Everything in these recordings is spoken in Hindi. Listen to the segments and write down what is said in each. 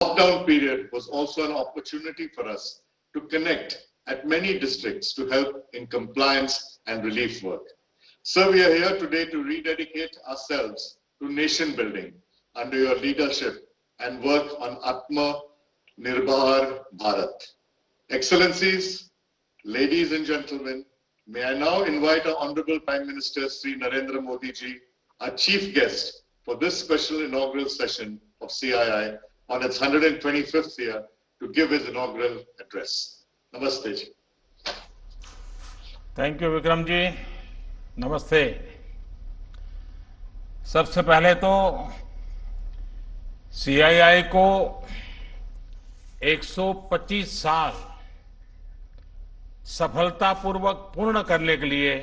Lockdown period was also an opportunity for us to connect at many districts to help in compliance and relief work. Sir, we are here today to rededicate ourselves to nation building under your leadership and work on Atma Nirbhar Bharat. Excellencies, ladies and gentlemen, may I now invite our Honorable Prime Minister Sri Narendra Modi ji, our chief guest for this special inaugural session of CII on its 125th year to give his inaugural address. Namaste ji. Thank you Vikram ji, नमस्ते। सबसे पहले तो सीआईआई को 125 साल सफलतापूर्वक पूर्ण करने के लिए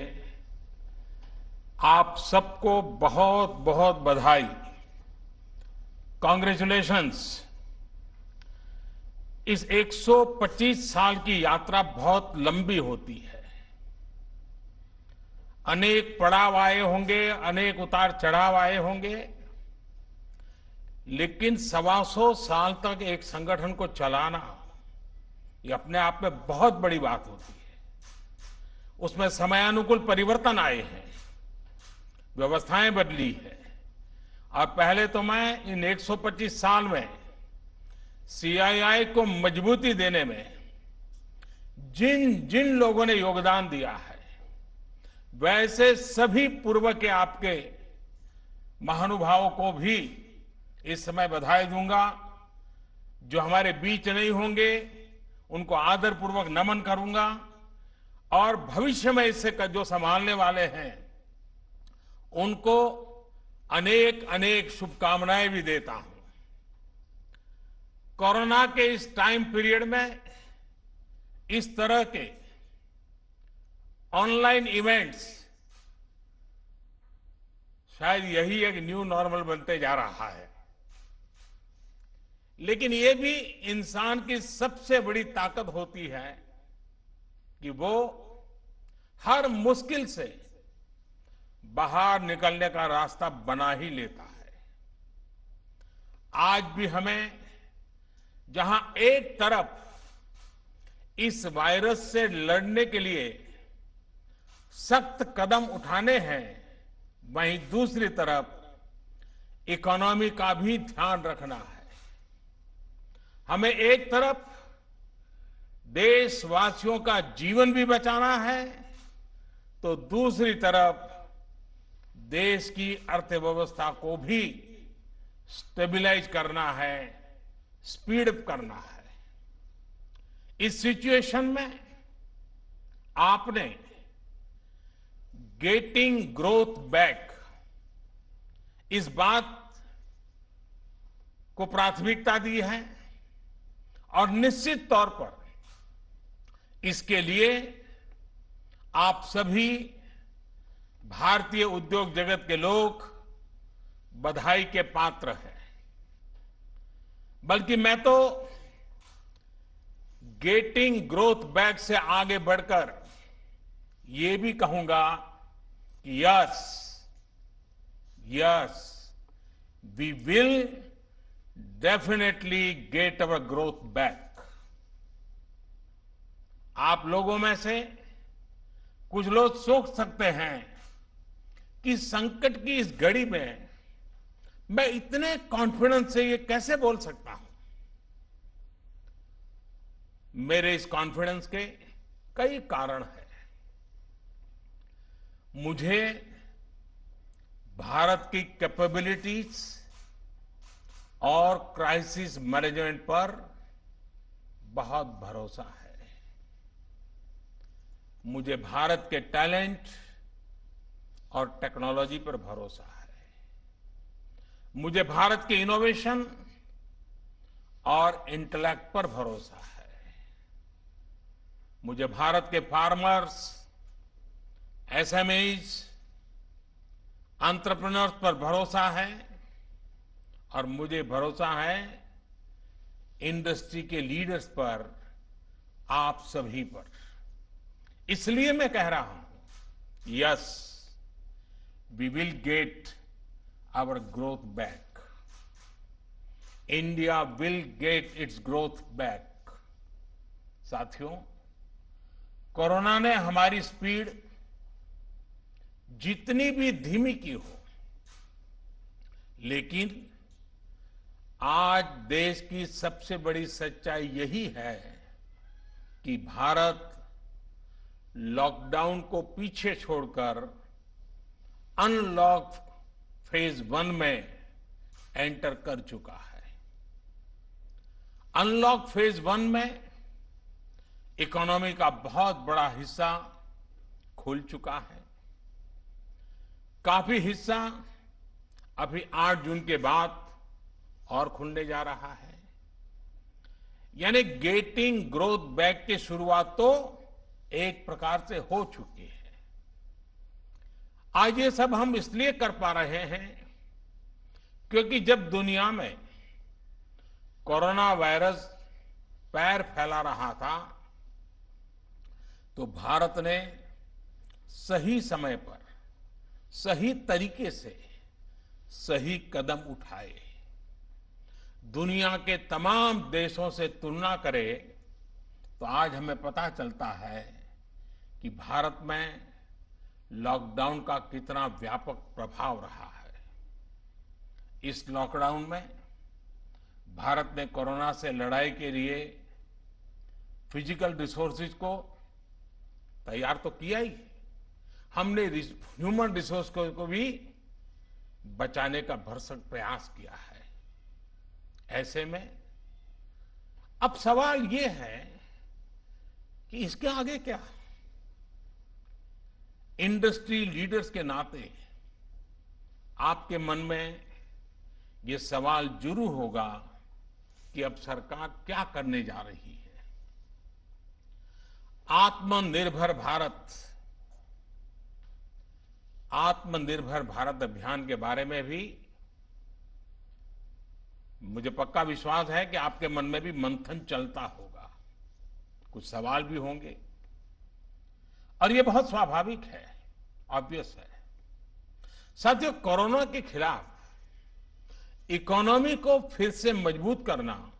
आप सबको बहुत बहुत बधाई, कांग्रेचुलेशंस। इस 125 साल की यात्रा बहुत लंबी होती है, अनेक पड़ाव आए होंगे, अनेक उतार चढ़ाव आए होंगे, लेकिन 125 साल तक एक संगठन को चलाना ये अपने आप में बहुत बड़ी बात होती है। उसमें समयानुकूल परिवर्तन आए हैं, व्यवस्थाएं बदली है, और पहले तो मैं इन 125 साल में सीआईआई को मजबूती देने में जिन जिन लोगों ने योगदान दिया है, वैसे सभी पूर्व के आपके महानुभावों को भी इस समय बधाई दूंगा। जो हमारे बीच नहीं होंगे उनको आदरपूर्वक नमन करूंगा, और भविष्य में इससे जो संभालने वाले हैं उनको अनेक अनेक शुभकामनाएं भी देता हूं। कोरोना के इस टाइम पीरियड में इस तरह के ऑनलाइन इवेंट्स शायद यही एक न्यू नॉर्मल बनते जा रहा है, लेकिन ये भी इंसान की सबसे बड़ी ताकत होती है कि वो हर मुश्किल से बाहर निकलने का रास्ता बना ही लेता है। आज भी हमें जहां एक तरफ इस वायरस से लड़ने के लिए सख्त कदम उठाने हैं, वहीं दूसरी तरफ इकोनॉमी का भी ध्यान रखना है। हमें एक तरफ देशवासियों का जीवन भी बचाना है, तो दूसरी तरफ देश की अर्थव्यवस्था को भी स्टेबलाइज करना है, स्पीड अप करना है। इस सिचुएशन में आपने गेटिंग ग्रोथ बैक, इस बात को प्राथमिकता दी है, और निश्चित तौर पर इसके लिए आप सभी भारतीय उद्योग जगत के लोग बधाई के पात्र हैं। बल्कि मैं तो गेटिंग ग्रोथ बैक से आगे बढ़कर ये भी कहूंगा कि yes we will definitely get our growth back. आप लोगों में से कुछ लोग सोच सकते हैं कि संकट की इस घड़ी में मैं इतने कॉन्फिडेंस से ये कैसे बोल सकता हूं। मेरे इस कॉन्फिडेंस के कई कारण हैं। मुझे भारत की कैपेबिलिटीज और क्राइसिस मैनेजमेंट पर बहुत भरोसा है। मुझे भारत के टैलेंट और टेक्नोलॉजी पर भरोसा है। मुझे भारत के इनोवेशन और इंटेलेक्ट पर भरोसा है। मुझे भारत के फार्मर्स, एसएमईज, एंटरप्रेन्योर्स पर भरोसा है, और मुझे भरोसा है इंडस्ट्री के लीडर्स पर, आप सभी पर। इसलिए मैं कह रहा हूं, yes we will get our growth back. India will get its growth back. साथियों, कोरोना ने हमारी स्पीड जितनी भी धीमी की हो, लेकिन आज देश की सबसे बड़ी सच्चाई यही है कि भारत लॉकडाउन को पीछे छोड़कर अनलॉक फेज 1 में एंटर कर चुका है। अनलॉक फेज 1 में इकोनॉमी का बहुत बड़ा हिस्सा खुल चुका है। काफी हिस्सा अभी 8 जून के बाद और खुलने जा रहा है। यानी गेटिंग ग्रोथ बैक की शुरुआत तो एक प्रकार से हो चुकी है। आज ये सब हम इसलिए कर पा रहे हैं क्योंकि जब दुनिया में कोरोना वायरस पैर फैला रहा था, तो भारत ने सही समय पर सही तरीके से सही कदम उठाए। दुनिया के तमाम देशों से तुलना करें तो आज हमें पता चलता है कि भारत में लॉकडाउन का कितना व्यापक प्रभाव रहा है। इस लॉकडाउन में भारत ने कोरोना से लड़ाई के लिए फिजिकल रिसोर्सेज को तैयार तो किया ही, हमने ह्यूमन रिसोर्स को भी बचाने का भरसक प्रयास किया है। ऐसे में अब सवाल ये है कि इसके आगे क्या। इंडस्ट्री लीडर्स के नाते आपके मन में ये सवाल जरूर होगा कि अब सरकार क्या करने जा रही है। आत्मनिर्भर भारत अभियान के बारे में भी मुझे पक्का विश्वास है कि आपके मन में भी मंथन चलता होगा, कुछ सवाल भी होंगे, और ये बहुत स्वाभाविक है, ऑब्वियस है। साथियों, कोरोना के खिलाफ इकोनॉमी को फिर से मजबूत करना,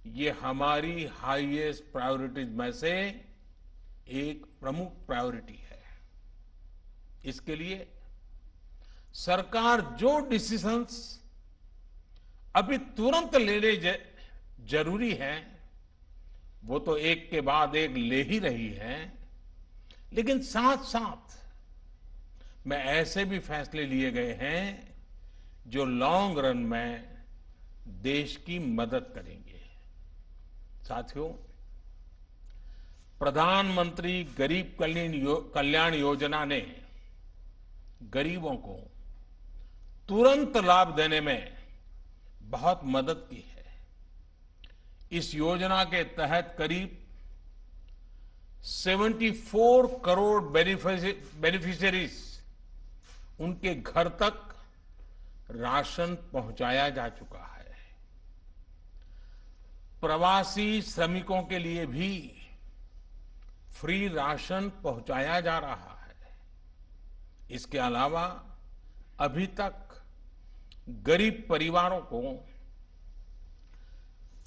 ये हमारी हाईएस्ट प्रायोरिटीज में से एक प्रमुख प्रायोरिटी है। इसके लिए सरकार जो डिसीजंस अभी तुरंत लेने जरूरी है, वो तो एक के बाद एक ले ही रही है, लेकिन साथ साथ में ऐसे भी फैसले लिए गए हैं जो लॉन्ग रन में देश की मदद करेंगे। साथियों, प्रधानमंत्री गरीब कल्याण योजना ने गरीबों को तुरंत लाभ देने में बहुत मदद की है। इस योजना के तहत करीब 74 करोड़ बेनिफिशियरीज, उनके घर तक राशन पहुंचाया जा चुका है। प्रवासी श्रमिकों के लिए भी फ्री राशन पहुंचाया जा रहा है। इसके अलावा अभी तक गरीब परिवारों को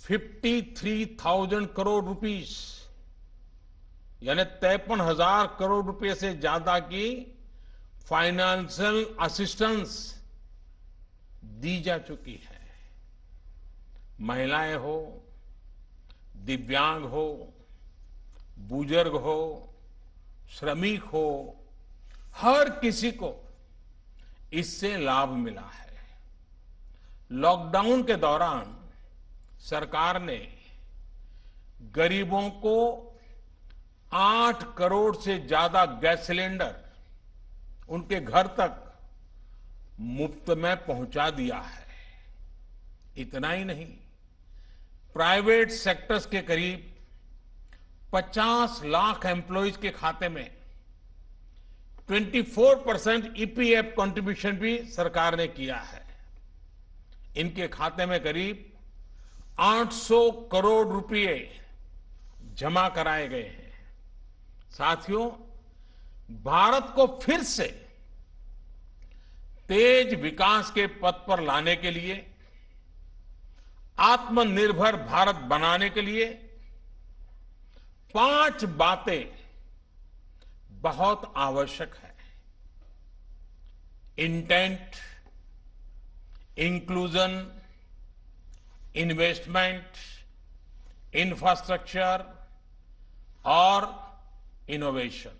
53,000 करोड़ रुपीस, यानी 53,000 करोड़ रुपए से ज्यादा की फाइनेंशियल असिस्टेंस दी जा चुकी है। महिलाएं हो, दिव्यांग हो, बुजुर्ग हो, श्रमिक हो, हर किसी को इससे लाभ मिला है। लॉकडाउन के दौरान सरकार ने गरीबों को 8 करोड़ से ज्यादा गैस सिलेंडर उनके घर तक मुफ्त में पहुंचा दिया है। इतना ही नहीं, प्राइवेट सेक्टर्स के करीब 50 लाख एम्प्लॉइज के खाते में 24% ईपीएफ कंट्रीब्यूशन भी सरकार ने किया है। इनके खाते में करीब 800 करोड़ रुपए जमा कराए गए हैं। साथियों, भारत को फिर से तेज विकास के पथ पर लाने के लिए आत्मनिर्भर भारत बनाने के लिए 5 बातें बहुत आवश्यक है। इंटेंट, इंक्लूजन, इन्वेस्टमेंट, इंफ्रास्ट्रक्चर और इनोवेशन।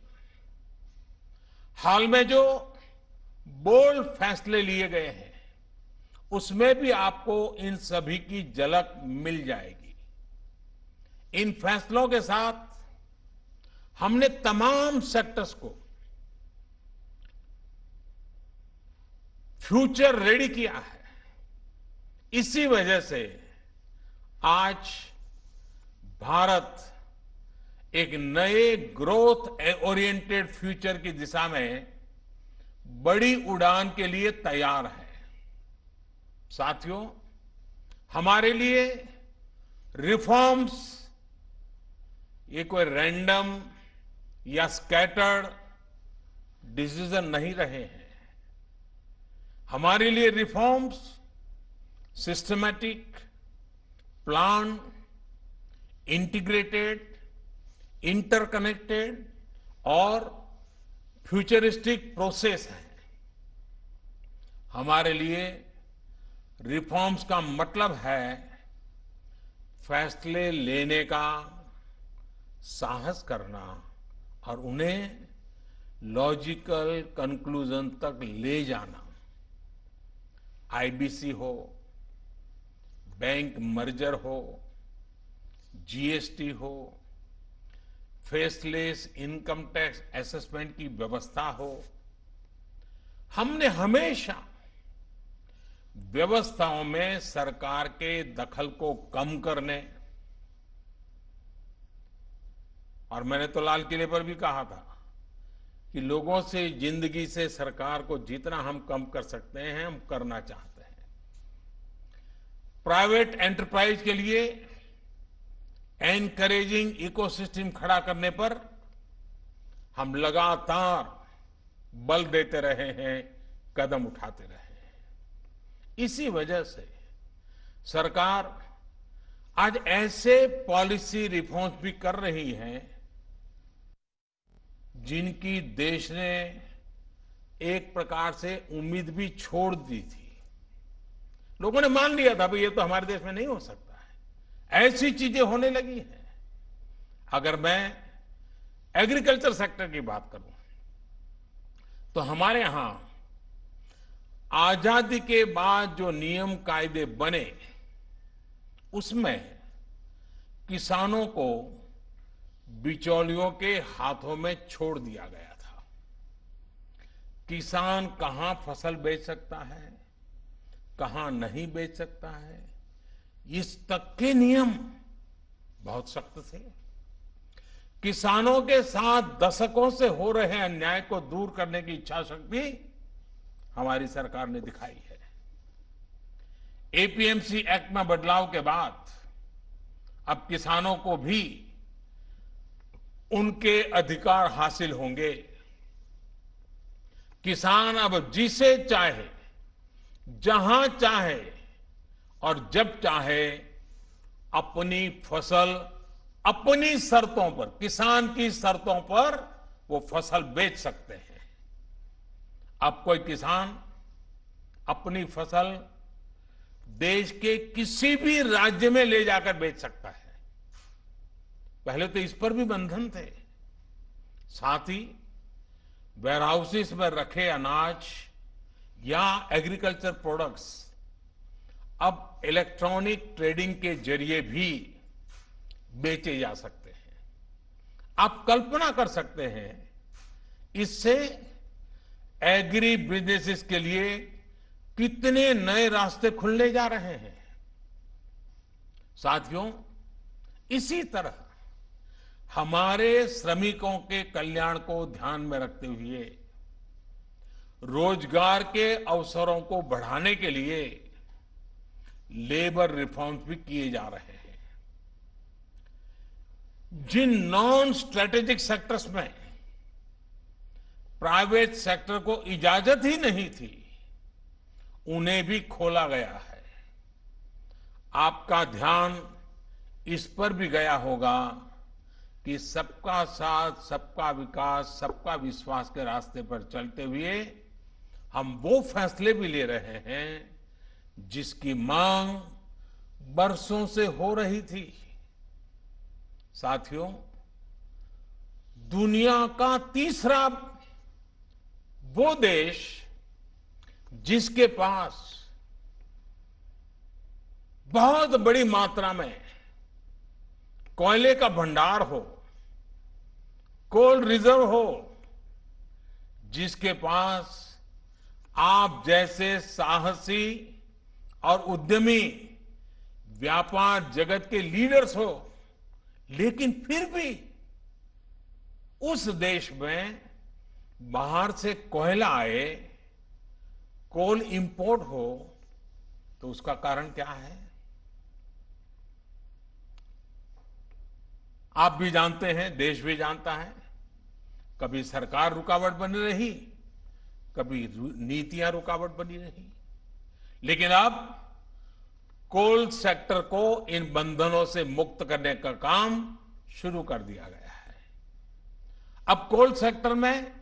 हाल में जो बोल्ड फैसले लिए गए हैं उसमें भी आपको इन सभी की झलक मिल जाएगी। इन फैसलों के साथ हमने तमाम सेक्टर्स को फ्यूचर रेडी किया है। इसी वजह से आज भारत एक नए ग्रोथ ओरिएंटेड फ्यूचर की दिशा में बड़ी उड़ान के लिए तैयार है। साथियों, हमारे लिए रिफॉर्म्स ये कोई रैंडम या स्कैटर्ड डिसीजन नहीं रहे हैं। हमारे लिए reforms systematic, plan, integrated, interconnected और फ्यूचरिस्टिक प्रोसेस है। हमारे लिए रिफॉर्म्स का मतलब है फैसले लेने का साहस करना और उन्हें लॉजिकल कंक्लूजन तक ले जाना। आईबीसी हो, बैंक मर्जर हो, जीएसटी हो, फेसलेस इनकम टैक्स असेसमेंट की व्यवस्था हो, हमने हमेशा व्यवस्थाओं में सरकार के दखल को कम करने, और मैंने तो लाल किले पर भी कहा था कि लोगों से, जिंदगी से सरकार को जितना हम कम कर सकते हैं हम करना चाहते हैं। प्राइवेट एंटरप्राइज के लिए एनकरेजिंग इकोसिस्टम खड़ा करने पर हम लगातार बल देते रहे हैं, कदम उठाते रहे हैं। इसी वजह से सरकार आज ऐसे पॉलिसी रिफॉर्म्स भी कर रही है जिनकी देश ने एक प्रकार से उम्मीद भी छोड़ दी थी। लोगों ने मान लिया था भाई ये तो हमारे देश में नहीं हो सकता है, ऐसी चीजें होने लगी हैं। अगर मैं एग्रीकल्चर सेक्टर की बात करूं तो हमारे यहां आजादी के बाद जो नियम कायदे बने उसमें किसानों को बिचौलियों के हाथों में छोड़ दिया गया था। किसान कहां फसल बेच सकता है, कहां नहीं बेच सकता है, इस तक के नियम बहुत सख्त थे। किसानों के साथ दशकों से हो रहे अन्याय को दूर करने की इच्छा शक्ति हमारी सरकार ने दिखाई है। एपीएमसी एक्ट में बदलाव के बाद अब किसानों को भी उनके अधिकार हासिल होंगे। किसान अब जिसे चाहे, जहां चाहे और जब चाहे अपनी फसल अपनी शर्तों पर, किसान की शर्तों पर वो फसल बेच सकते हैं। अब कोई किसान अपनी फसल देश के किसी भी राज्य में ले जाकर बेच सकता है। पहले तो इस पर भी बंधन थे। साथ ही वेयरहाउसेस में रखे अनाज या एग्रीकल्चर प्रोडक्ट्स अब इलेक्ट्रॉनिक ट्रेडिंग के जरिए भी बेचे जा सकते हैं। आप कल्पना कर सकते हैं इससे एग्री बिजनेसेस के लिए कितने नए रास्ते खुलने जा रहे हैं। साथियों, इसी तरह हमारे श्रमिकों के कल्याण को ध्यान में रखते हुए रोजगार के अवसरों को बढ़ाने के लिए लेबर रिफॉर्म्स भी किए जा रहे हैं। जिन नॉन स्ट्रेटेजिक सेक्टर्स में प्राइवेट सेक्टर को इजाजत ही नहीं थी, उन्हें भी खोला गया है। आपका ध्यान इस पर भी गया होगा कि सबका साथ, सबका विकास, सबका विश्वास के रास्ते पर चलते हुए हम वो फैसले भी ले रहे हैं जिसकी मांग बरसों से हो रही थी। साथियों, दुनिया का तीसरा वो देश जिसके पास बहुत बड़ी मात्रा में कोयले का भंडार हो, कोल रिजर्व हो, जिसके पास आप जैसे साहसी और उद्यमी व्यापार जगत के लीडर्स हो, लेकिन फिर भी उस देश में बाहर से कोयला आए, कोल इंपोर्ट हो, तो उसका कारण क्या है? आप भी जानते हैं, देश भी जानता है। कभी सरकार रुकावट बनी रही, कभी नीतियां रुकावट बनी रही, लेकिन अब कोल सेक्टर को इन बंधनों से मुक्त करने का काम शुरू कर दिया गया है। अब कोल सेक्टर में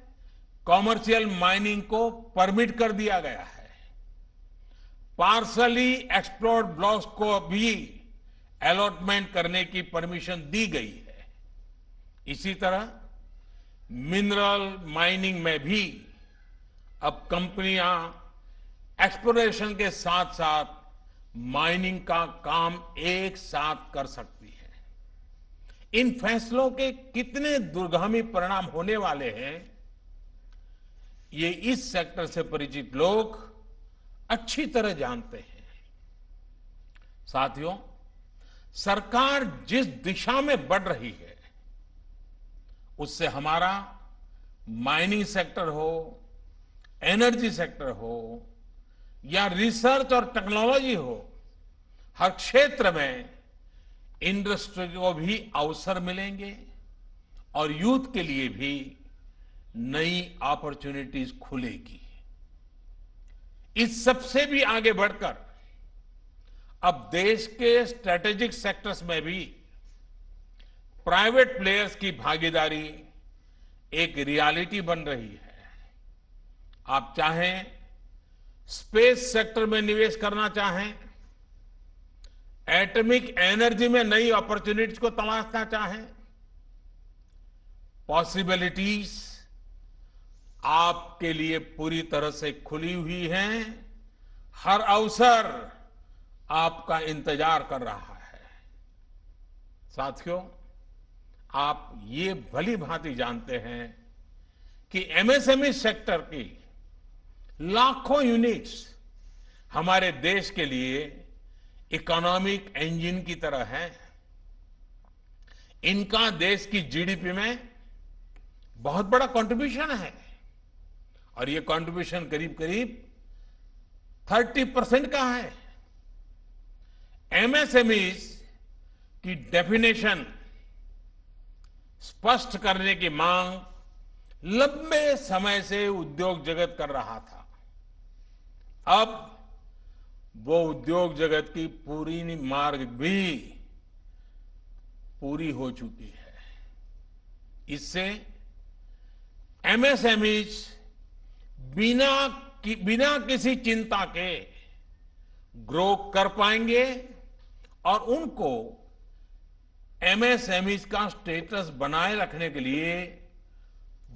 कॉमर्शियल माइनिंग को परमिट कर दिया गया है। पार्सली एक्सप्लोर्ड ब्लॉक्स को भी अलॉटमेंट करने की परमिशन दी गई है। इसी तरह मिनरल माइनिंग में भी अब कंपनियां एक्सप्लोरेशन के साथ साथ माइनिंग का काम एक साथ कर सकती है। इन फैसलों के कितने दूरगामी परिणाम होने वाले हैं, ये इस सेक्टर से परिचित लोग अच्छी तरह जानते हैं। साथियों, सरकार जिस दिशा में बढ़ रही है, उससे हमारा माइनिंग सेक्टर हो, एनर्जी सेक्टर हो या रिसर्च और टेक्नोलॉजी हो, हर क्षेत्र में इंडस्ट्री को भी अवसर मिलेंगे और यूथ के लिए भी नई अपॉर्चुनिटीज खुलेगी। इस सबसे भी आगे बढ़कर अब देश के स्ट्रेटेजिक सेक्टर्स में भी प्राइवेट प्लेयर्स की भागीदारी एक रियलिटी बन रही है। आप चाहें स्पेस सेक्टर में निवेश करना चाहें, एटॉमिक एनर्जी में नई अपॉर्चुनिटीज को तलाशना चाहें, पॉसिबिलिटीज आपके लिए पूरी तरह से खुली हुई हैं। हर अवसर आपका इंतजार कर रहा है। साथियों, आप ये भली भांति जानते हैं कि एमएसएमई सेक्टर की लाखों यूनिट्स हमारे देश के लिए इकोनॉमिक इंजन की तरह है। इनका देश की जीडीपी में बहुत बड़ा कंट्रीब्यूशन है और ये कंट्रीब्यूशन करीब करीब 30% का है। एमएसएमईज की डेफिनेशन स्पष्ट करने की मांग लंबे समय से उद्योग जगत कर रहा था। अब वो उद्योग जगत की पूरी मार्ग भी पूरी हो चुकी है। इससे एमएसएमईज बिना किसी चिंता के ग्रो कर पाएंगे और उनको एमएसएमईज का स्टेटस बनाए रखने के लिए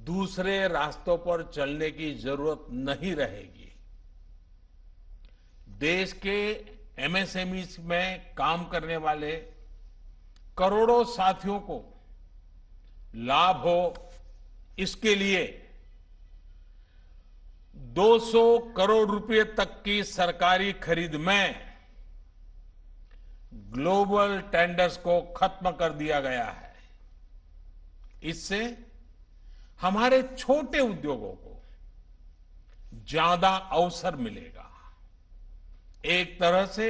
दूसरे रास्तों पर चलने की जरूरत नहीं रहेगी। देश के एमएसएमईज में काम करने वाले करोड़ों साथियों को लाभ हो, इसके लिए 200 करोड़ रुपए तक की सरकारी खरीद में ग्लोबल टेंडर्स को खत्म कर दिया गया है। इससे हमारे छोटे उद्योगों को ज्यादा अवसर मिलेगा। एक तरह से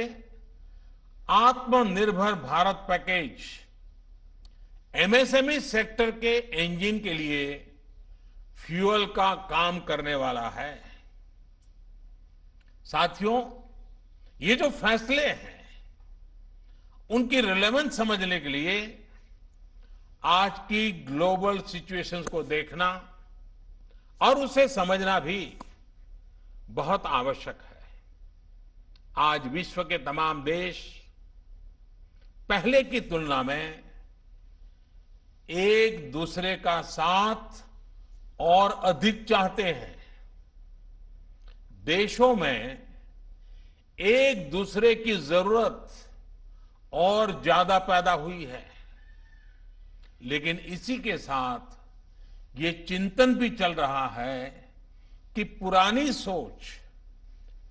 आत्मनिर्भर भारत पैकेज एमएसएमई सेक्टर के इंजन के लिए फ्यूल का काम करने वाला है। साथियों, ये जो फैसले हैं, उनकी रिलेवेंस समझने के लिए आज की ग्लोबल सिचुएशंस को देखना और उसे समझना भी बहुत आवश्यक है। आज विश्व के तमाम देश पहले की तुलना में एक दूसरे का साथ और अधिक चाहते हैं। देशों में एक दूसरे की जरूरत और ज्यादा पैदा हुई है, लेकिन इसी के साथ ये चिंतन भी चल रहा है कि पुरानी सोच,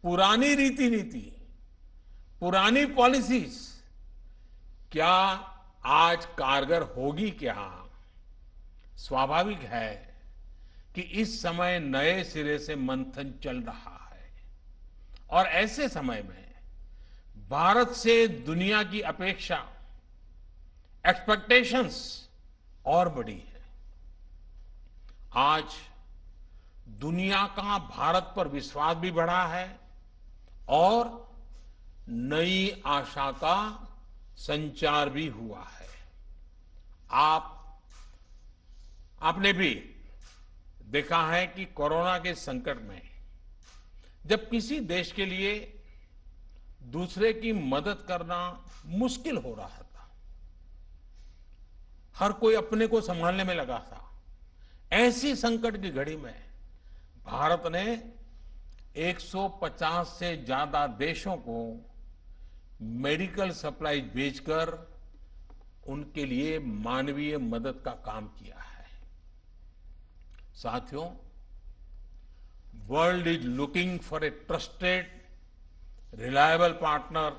पुरानी रीति नीति, पुरानी पॉलिसीज क्या आज कारगर होगी क्या? स्वाभाविक है कि इस समय नए सिरे से मंथन चल रहा है और ऐसे समय में भारत से दुनिया की अपेक्षा, एक्सपेक्टेशंस और बड़ी है। आज दुनिया का भारत पर विश्वास भी बढ़ा है और नई आशा का संचार भी हुआ है। आपने भी देखा है कि कोरोना के संकट में जब किसी देश के लिए दूसरे की मदद करना मुश्किल हो रहा था, हर कोई अपने को संभालने में लगा था। ऐसी संकट की घड़ी में भारत ने 150 से ज्यादा देशों को मेडिकल सप्लाई भेजकर उनके लिए मानवीय मदद का काम किया है। साथियों, world is looking for a trusted, reliable partner.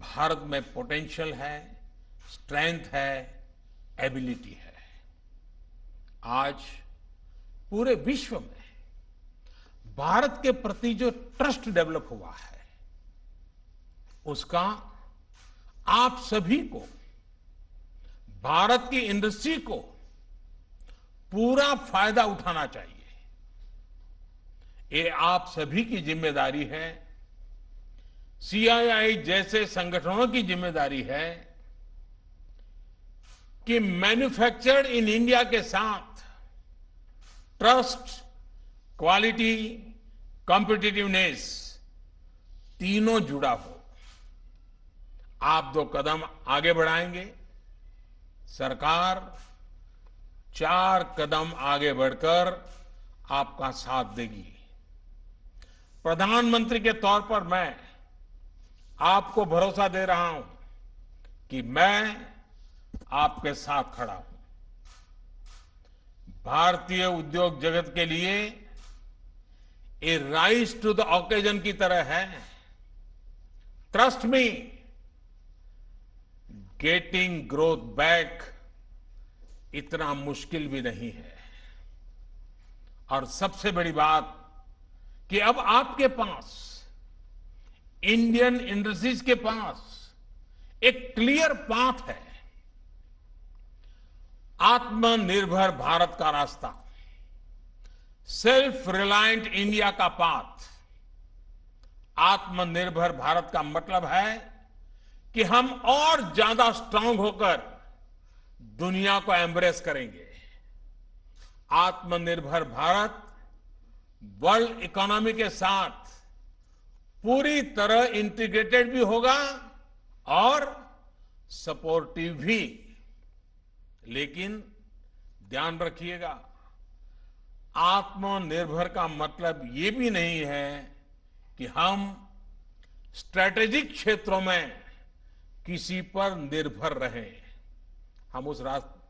Bharat में पोटेंशियल है, स्ट्रेंथ है, एबिलिटी है। आज पूरे विश्व में भारत के प्रति जो ट्रस्ट डेवलप हुआ है, उसका आप सभी को, भारत की इंडस्ट्री को पूरा फायदा उठाना चाहिए। ये आप सभी की जिम्मेदारी है, सीआईआई जैसे संगठनों की जिम्मेदारी है कि मैन्युफैक्चर्ड इन इंडिया के साथ ट्रस्ट, क्वालिटी, कॉम्पिटिटिवनेस तीनों जुड़ा हो। आप 2 कदम आगे बढ़ाएंगे, सरकार 4 कदम आगे बढ़कर आपका साथ देगी। प्रधानमंत्री के तौर पर मैं आपको भरोसा दे रहा हूं कि मैं आपके साथ खड़ा हूं। भारतीय उद्योग जगत के लिए ये राइज टू द ऑकेजन की तरह है। Trust me, getting growth back इतना मुश्किल भी नहीं है। और सबसे बड़ी बात कि अब आपके पास, इंडियन इंडस्ट्रीज के पास एक क्लियर पाथ है। आत्मनिर्भर भारत का रास्ता, सेल्फ रिलायंट इंडिया का पाथ। आत्मनिर्भर भारत का मतलब है कि हम और ज्यादा स्ट्रांग होकर दुनिया को एम्ब्रेस करेंगे। आत्मनिर्भर भारत वर्ल्ड इकोनॉमी के साथ पूरी तरह इंटीग्रेटेड भी होगा और सपोर्टिव भी। लेकिन ध्यान रखिएगा, आत्मनिर्भर का मतलब ये भी नहीं है कि हम स्ट्रैटेजिक क्षेत्रों में किसी पर निर्भर रहें। हम उस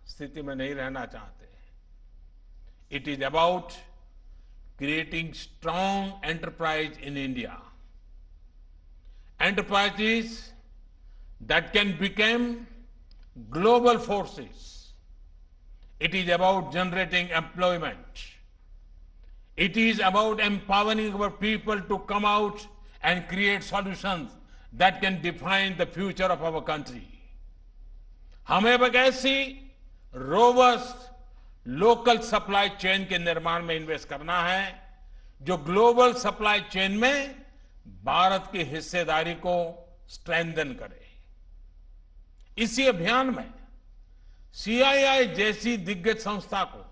स्थिति में नहीं रहना चाहते। It is about creating strong enterprise in India, enterprises that can become global forces. It is about generating employment. It is about empowering our people to come out and create solutions that can define the future of our country. हमें एक ऐसी रोबस्ट लोकल सप्लाई चेन के निर्माण में इन्वेस्ट करना है जो ग्लोबल सप्लाई चेन में भारत की हिस्सेदारी को स्ट्रेंथन करे। इसी अभियान में सीआईआई जैसी दिग्गज संस्था को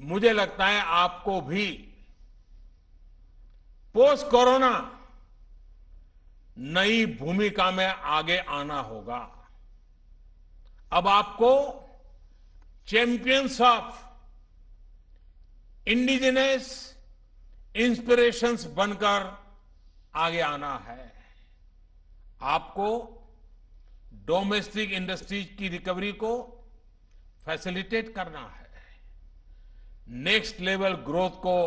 मुझे लगता है आपको भी पोस्ट कोरोना नई भूमिका में आगे आना होगा। अब आपको चैंपियंस ऑफ इंडिजिनस इंस्पिरेशंस बनकर आगे आना है। आपको डोमेस्टिक इंडस्ट्रीज की रिकवरी को फैसिलिटेट करना है, नेक्स्ट लेवल ग्रोथ को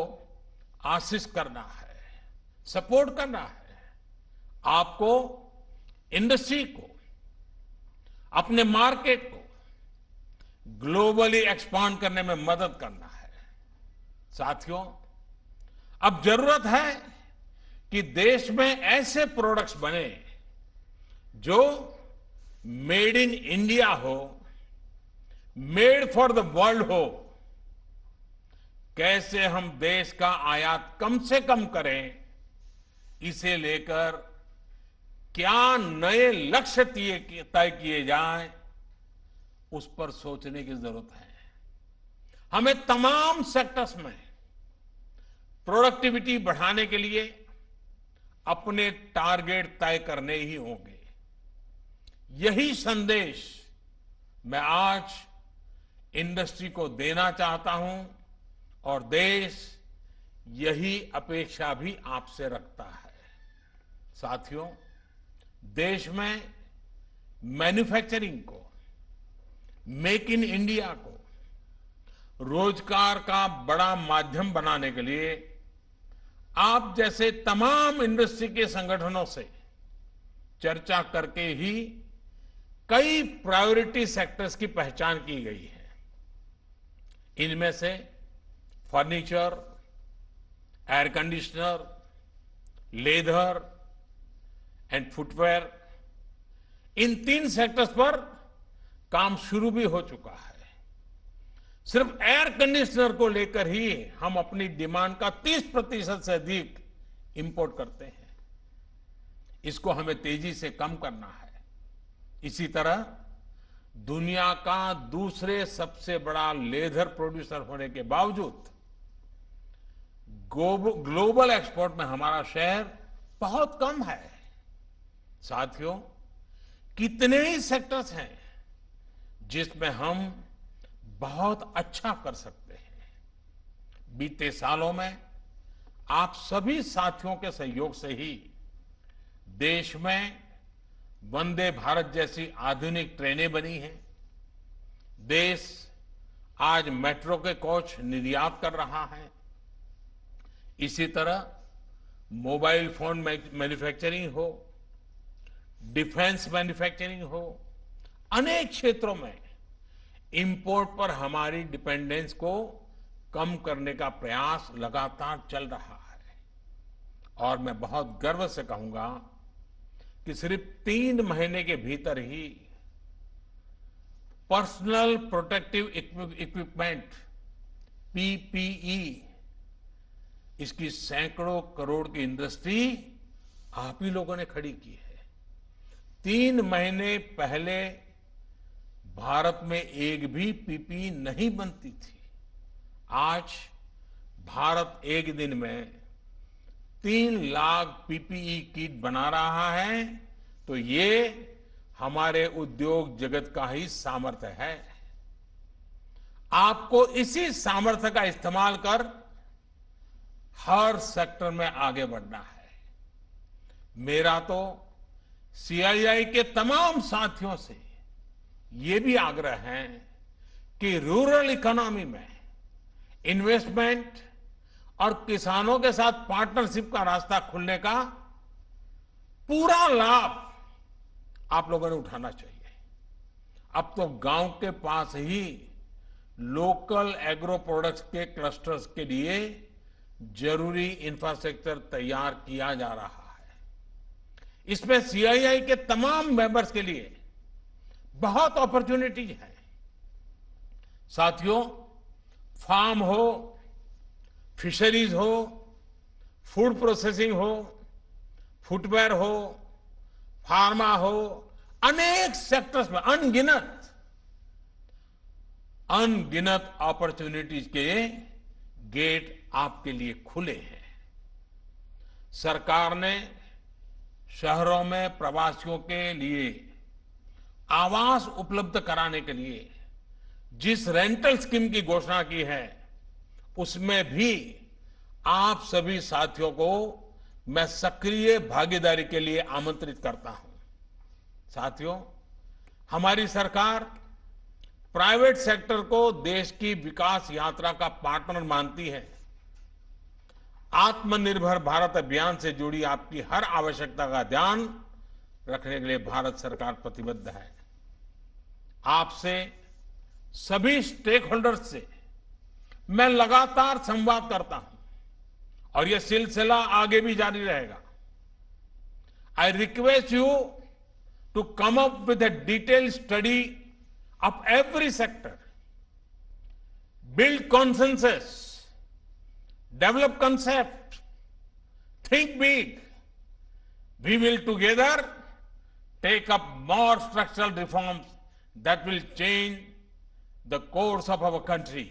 असिस्ट करना है, सपोर्ट करना है। आपको इंडस्ट्री को, अपने मार्केट को ग्लोबली एक्सपांड करने में मदद करना है। साथियों, अब जरूरत है कि देश में ऐसे प्रोडक्ट्स बने जो मेड इन इंडिया हो, मेड फॉर द वर्ल्ड हो। कैसे हम देश का आयात कम से कम करें, इसे लेकर क्या नए लक्ष्य तय किए जाएं, उस पर सोचने की जरूरत है। हमें तमाम सेक्टर्स में प्रोडक्टिविटी बढ़ाने के लिए अपने टारगेट तय करने ही होंगे। यही संदेश मैं आज इंडस्ट्री को देना चाहता हूं और देश यही अपेक्षा भी आपसे रखता है। साथियों, देश में मैन्युफैक्चरिंग को, मेक इन इंडिया को रोजगार का बड़ा माध्यम बनाने के लिए आप जैसे तमाम इंडस्ट्री के संगठनों से चर्चा करके ही कई प्रायोरिटी सेक्टर्स की पहचान की गई है। इनमें से furniture, air conditioner, leather and footwear, in 3 sectors पर काम शुरू भी हो चुका है। सिर्फ एयर कंडीशनर को लेकर ही हम अपनी डिमांड का 30% से अधिक इंपोर्ट करते हैं। इसको हमें तेजी से कम करना है। इसी तरह दुनिया का दूसरे सबसे बड़ा लेदर प्रोड्यूसर होने के बावजूद ग्लोबल एक्सपोर्ट में हमारा शेयर बहुत कम है। साथियों, कितने ही सेक्टर्स हैं जिसमें हम बहुत अच्छा कर सकते हैं। बीते सालों में आप सभी साथियों के सहयोग से ही देश में वंदे भारत जैसी आधुनिक ट्रेनें बनी हैं। देश आज मेट्रो के कोच निर्यात कर रहा है। इसी तरह मोबाइल फोन मैन्युफैक्चरिंग हो, डिफेंस मैन्युफैक्चरिंग हो, अनेक क्षेत्रों में इंपोर्ट पर हमारी डिपेंडेंस को कम करने का प्रयास लगातार चल रहा है। और मैं बहुत गर्व से कहूंगा कि सिर्फ 3 महीने के भीतर ही पर्सनल प्रोटेक्टिव इक्विपमेंट पीपीई, इसकी सैकड़ों करोड़ की इंडस्ट्री आप ही लोगों ने खड़ी की है। 3 महीने पहले भारत में एक भी पीपीई नहीं बनती थी। आज भारत एक दिन में 3 लाख पीपीई किट बना रहा है, तो ये हमारे उद्योग जगत का ही सामर्थ्य है। आपको इसी सामर्थ्य का इस्तेमाल कर हर सेक्टर में आगे बढ़ना है। मेरा तो सीआईआई के तमाम साथियों से ये भी आग्रह है कि रूरल इकोनॉमी में इन्वेस्टमेंट और किसानों के साथ पार्टनरशिप का रास्ता खुलने का पूरा लाभ आप लोगों ने उठाना चाहिए। अब तो गांव के पास ही लोकल एग्रो प्रोडक्ट्स के क्लस्टर्स के लिए जरूरी इंफ्रास्ट्रक्चर तैयार किया जा रहा है। इसमें सीआईआई के तमाम मेंबर्स के लिए बहुत अपॉर्चुनिटीज है। साथियों, फार्म हो, फिशरीज हो, फूड प्रोसेसिंग हो, फुटवेयर हो, फार्मा हो, अनेक सेक्टर्स में अनगिनत अपॉर्चुनिटीज के गेट आपके लिए खुले हैं। सरकार ने शहरों में प्रवासियों के लिए आवास उपलब्ध कराने के लिए जिस रेंटल स्कीम की घोषणा की है, उसमें भी आप सभी साथियों को मैं सक्रिय भागीदारी के लिए आमंत्रित करता हूं। साथियों, हमारी सरकार प्राइवेट सेक्टर को देश की विकास यात्रा का पार्टनर मानती है। आत्मनिर्भर भारत अभियान से जुड़ी आपकी हर आवश्यकता का ध्यान रखने के लिए भारत सरकार प्रतिबद्ध है। आपसे सभी स्टेक होल्डर्स से मैं लगातार संवाद करता हूं और यह सिलसिला आगे भी जारी रहेगा। I request you to come up with a detailed study of every sector, build consensus, develop concept, think big. We will together take up more structural reforms that will change the course of our country.